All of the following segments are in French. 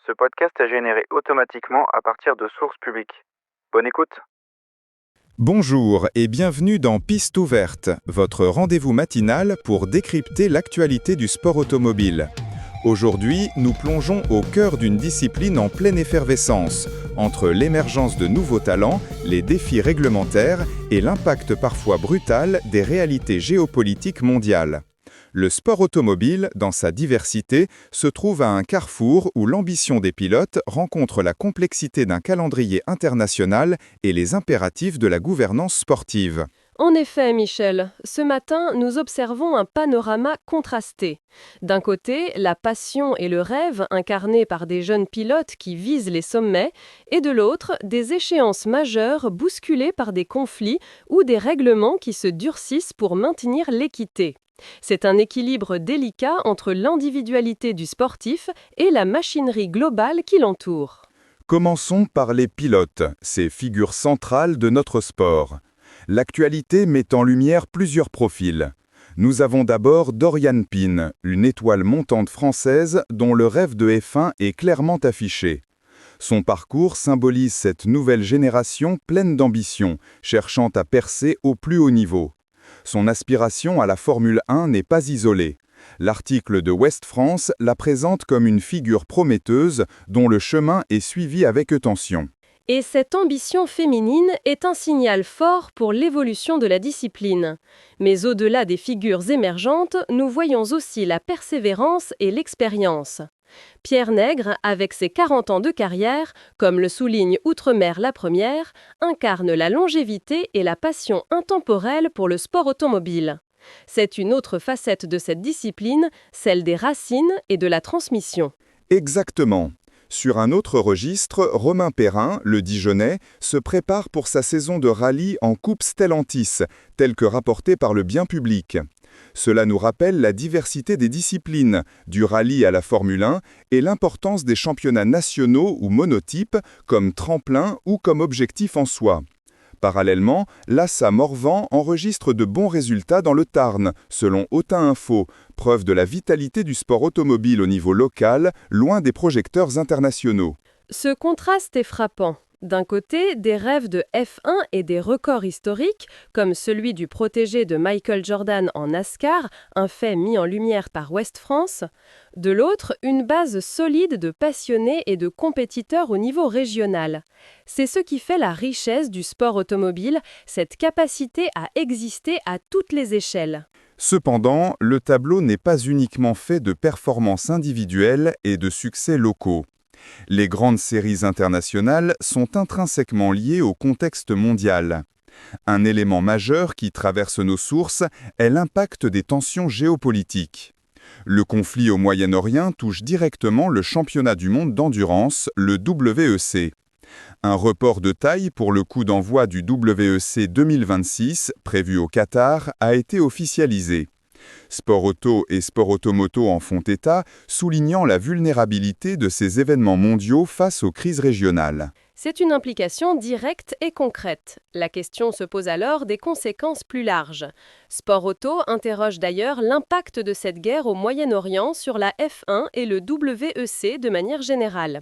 Ce podcast est généré automatiquement à partir de sources publiques. Bonne écoute. Bonjour et bienvenue dans Piste ouverte, votre rendez-vous matinal pour décrypter l'actualité du sport automobile. Aujourd'hui, nous plongeons au cœur d'une discipline en pleine effervescence, entre l'émergence de nouveaux talents, les défis réglementaires et l'impact parfois brutal des réalités géopolitiques mondiales. Le sport automobile, dans sa diversité, se trouve à un carrefour où l'ambition des pilotes rencontre la complexité d'un calendrier international et les impératifs de la gouvernance sportive. En effet, Michel, ce matin, nous observons un panorama contrasté. D'un côté, la passion et le rêve incarnés par des jeunes pilotes qui visent les sommets, et de l'autre, des échéances majeures bousculées par des conflits ou des règlements qui se durcissent pour maintenir l'équité. C'est un équilibre délicat entre l'individualité du sportif et la machinerie globale qui l'entoure. Commençons par les pilotes, ces figures centrales de notre sport. L'actualité met en lumière plusieurs profils. Nous avons d'abord Dorian Pin, une étoile montante française dont le rêve de F1 est clairement affiché. Son parcours symbolise cette nouvelle génération pleine d'ambition, cherchant à percer au plus haut niveau. Son aspiration à la Formule 1 n'est pas isolée. L'article de Ouest France la présente comme une figure prometteuse dont le chemin est suivi avec attention. Et cette ambition féminine est un signal fort pour l'évolution de la discipline. Mais au-delà des figures émergentes, nous voyons aussi la persévérance et l'expérience. Pierre Nègre, avec ses 40 ans de carrière, comme le souligne Outre-mer la première, incarne la longévité et la passion intemporelle pour le sport automobile. C'est une autre facette de cette discipline, celle des racines et de la transmission. Exactement. Sur un autre registre, Romain Perrin, le Dijonnais, se prépare pour sa saison de rallye en Coupe Stellantis, telle que rapportée par le bien public. Cela nous rappelle la diversité des disciplines, du rallye à la Formule 1, et l'importance des championnats nationaux ou monotypes, comme tremplin ou comme objectif en soi. Parallèlement, l'ASA Morvan enregistre de bons résultats dans le Tarn, selon Autun Info, preuve de la vitalité du sport automobile au niveau local, loin des projecteurs internationaux. Ce contraste est frappant. D'un côté, des rêves de F1 et des records historiques, comme celui du protégé de Michael Jordan en NASCAR, un fait mis en lumière par Ouest France. De l'autre, une base solide de passionnés et de compétiteurs au niveau régional. C'est ce qui fait la richesse du sport automobile, cette capacité à exister à toutes les échelles. Cependant, le tableau n'est pas uniquement fait de performances individuelles et de succès locaux. Les grandes séries internationales sont intrinsèquement liées au contexte mondial. Un élément majeur qui traverse nos sources est l'impact des tensions géopolitiques. Le conflit au Moyen-Orient touche directement le championnat du monde d'endurance, le WEC. Un report de taille pour le coup d'envoi du WEC 2026, prévu au Qatar, a été officialisé. Sport Auto et Sport Automoto en font état, soulignant la vulnérabilité de ces événements mondiaux face aux crises régionales. C'est une implication directe et concrète. La question se pose alors des conséquences plus larges. Sport Auto interroge d'ailleurs l'impact de cette guerre au Moyen-Orient sur la F1 et le WEC de manière générale.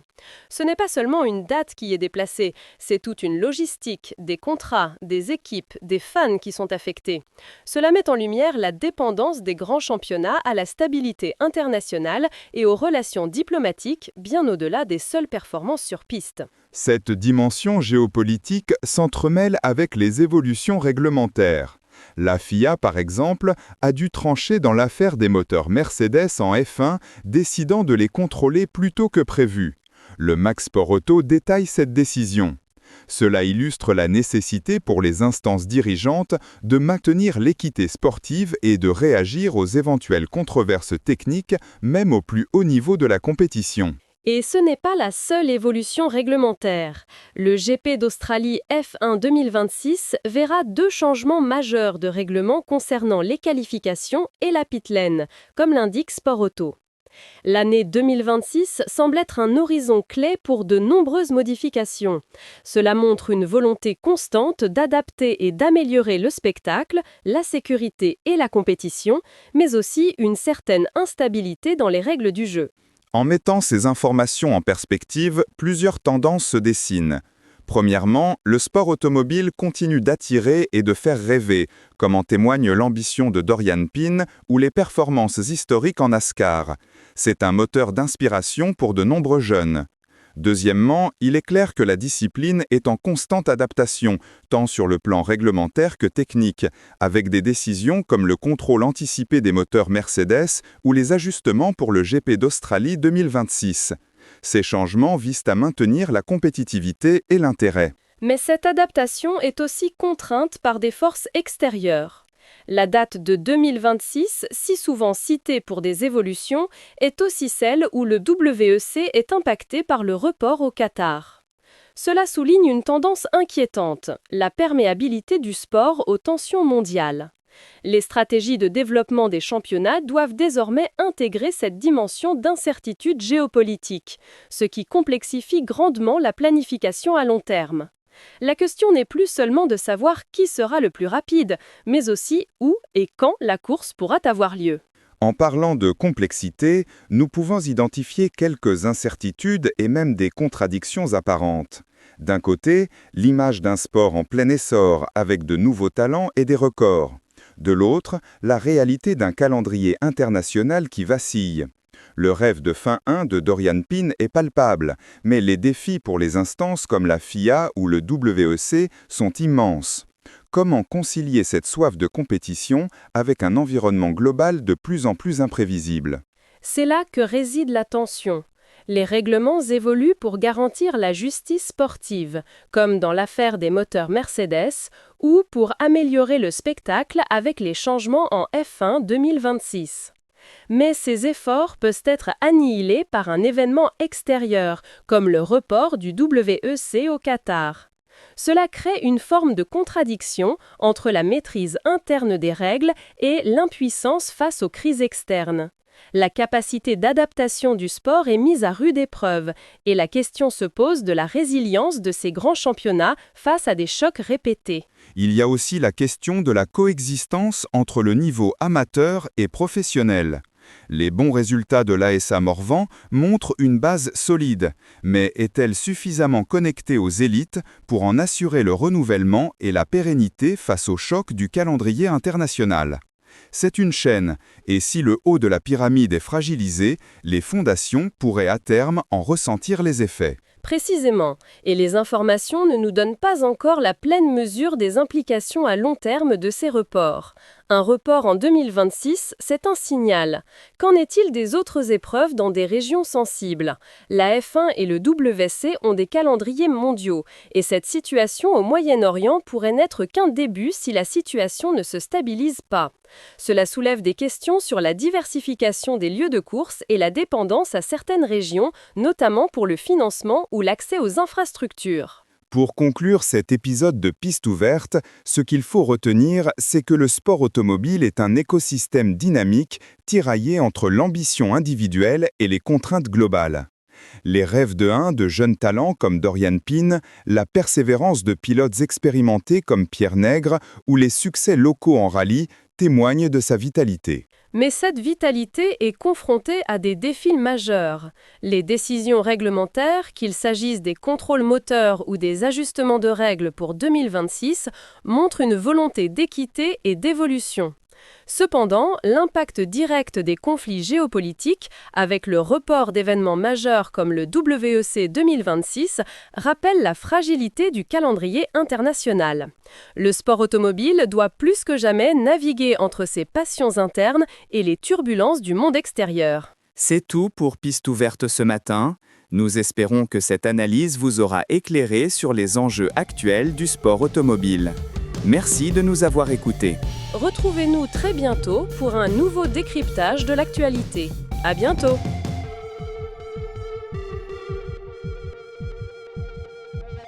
Ce n'est pas seulement une date qui est déplacée, c'est toute une logistique, des contrats, des équipes, des fans qui sont affectés. Cela met en lumière la dépendance des grands championnats à la stabilité internationale et aux relations diplomatiques bien au-delà des seules performances sur piste. Cette dimension géopolitique s'entremêle avec les évolutions réglementaires. La FIA, par exemple, a dû trancher dans l'affaire des moteurs Mercedes en F1, décidant de les contrôler plus tôt que prévu. Le Max Sport Auto détaille cette décision. Cela illustre la nécessité pour les instances dirigeantes de maintenir l'équité sportive et de réagir aux éventuelles controverses techniques, même au plus haut niveau de la compétition. Et ce n'est pas la seule évolution réglementaire. Le GP d'Australie F1 2026 verra 2 changements majeurs de règlement concernant les qualifications et la pit lane, comme l'indique Sport Auto. L'année 2026 semble être un horizon clé pour de nombreuses modifications. Cela montre une volonté constante d'adapter et d'améliorer le spectacle, la sécurité et la compétition, mais aussi une certaine instabilité dans les règles du jeu. En mettant ces informations en perspective, plusieurs tendances se dessinent. Premièrement, le sport automobile continue d'attirer et de faire rêver, comme en témoigne l'ambition de Dorian Pin ou les performances historiques en NASCAR. C'est un moteur d'inspiration pour de nombreux jeunes. Deuxièmement, il est clair que la discipline est en constante adaptation, tant sur le plan réglementaire que technique, avec des décisions comme le contrôle anticipé des moteurs Mercedes ou les ajustements pour le GP d'Australie 2026. Ces changements visent à maintenir la compétitivité et l'intérêt. Mais cette adaptation est aussi contrainte par des forces extérieures. La date de 2026, si souvent citée pour des évolutions, est aussi celle où le WEC est impacté par le report au Qatar. Cela souligne une tendance inquiétante, la perméabilité du sport aux tensions mondiales. Les stratégies de développement des championnats doivent désormais intégrer cette dimension d'incertitude géopolitique, ce qui complexifie grandement la planification à long terme. La question n'est plus seulement de savoir qui sera le plus rapide, mais aussi où et quand la course pourra avoir lieu. En parlant de complexité, nous pouvons identifier quelques incertitudes et même des contradictions apparentes. D'un côté, l'image d'un sport en plein essor avec de nouveaux talents et des records. De l'autre, la réalité d'un calendrier international qui vacille. Le rêve de fin 1 de Dorian Pin est palpable, mais les défis pour les instances comme la FIA ou le WEC sont immenses. Comment concilier cette soif de compétition avec un environnement global de plus en plus imprévisible ? C'est là que réside la tension. Les règlements évoluent pour garantir la justice sportive, comme dans l'affaire des moteurs Mercedes, ou pour améliorer le spectacle avec les changements en F1 2026. Mais ces efforts peuvent être annihilés par un événement extérieur, comme le report du WEC au Qatar. Cela crée une forme de contradiction entre la maîtrise interne des règles et l'impuissance face aux crises externes. La capacité d'adaptation du sport est mise à rude épreuve et la question se pose de la résilience de ces grands championnats face à des chocs répétés. Il y a aussi la question de la coexistence entre le niveau amateur et professionnel. Les bons résultats de l'ASA Morvan montrent une base solide, mais est-elle suffisamment connectée aux élites pour en assurer le renouvellement et la pérennité face au choc du calendrier international ? C'est une chaîne, et si le haut de la pyramide est fragilisé, les fondations pourraient à terme en ressentir les effets. Précisément, et les informations ne nous donnent pas encore la pleine mesure des implications à long terme de ces reports. Un report en 2026, c'est un signal. Qu'en est-il des autres épreuves dans des régions sensibles ? La F1 et le WC ont des calendriers mondiaux, et cette situation au Moyen-Orient pourrait n'être qu'un début si la situation ne se stabilise pas. Cela soulève des questions sur la diversification des lieux de course et la dépendance à certaines régions, notamment pour le financement ou l'accès aux infrastructures. Pour conclure cet épisode de Piste ouverte, ce qu'il faut retenir, c'est que le sport automobile est un écosystème dynamique tiraillé entre l'ambition individuelle et les contraintes globales. Les rêves de jeunes talents comme Dorian Pin, la persévérance de pilotes expérimentés comme Pierre Nègre ou les succès locaux en rallye témoignent de sa vitalité. Mais cette vitalité est confrontée à des défis majeurs. Les décisions réglementaires, qu'il s'agisse des contrôles moteurs ou des ajustements de règles pour 2026, montrent une volonté d'équité et d'évolution. Cependant, l'impact direct des conflits géopolitiques, avec le report d'événements majeurs comme le WEC 2026, rappelle la fragilité du calendrier international. Le sport automobile doit plus que jamais naviguer entre ses passions internes et les turbulences du monde extérieur. C'est tout pour Piste ouverte ce matin. Nous espérons que cette analyse vous aura éclairé sur les enjeux actuels du sport automobile. Merci de nous avoir écoutés. Retrouvez-nous très bientôt pour un nouveau décryptage de l'actualité. À bientôt!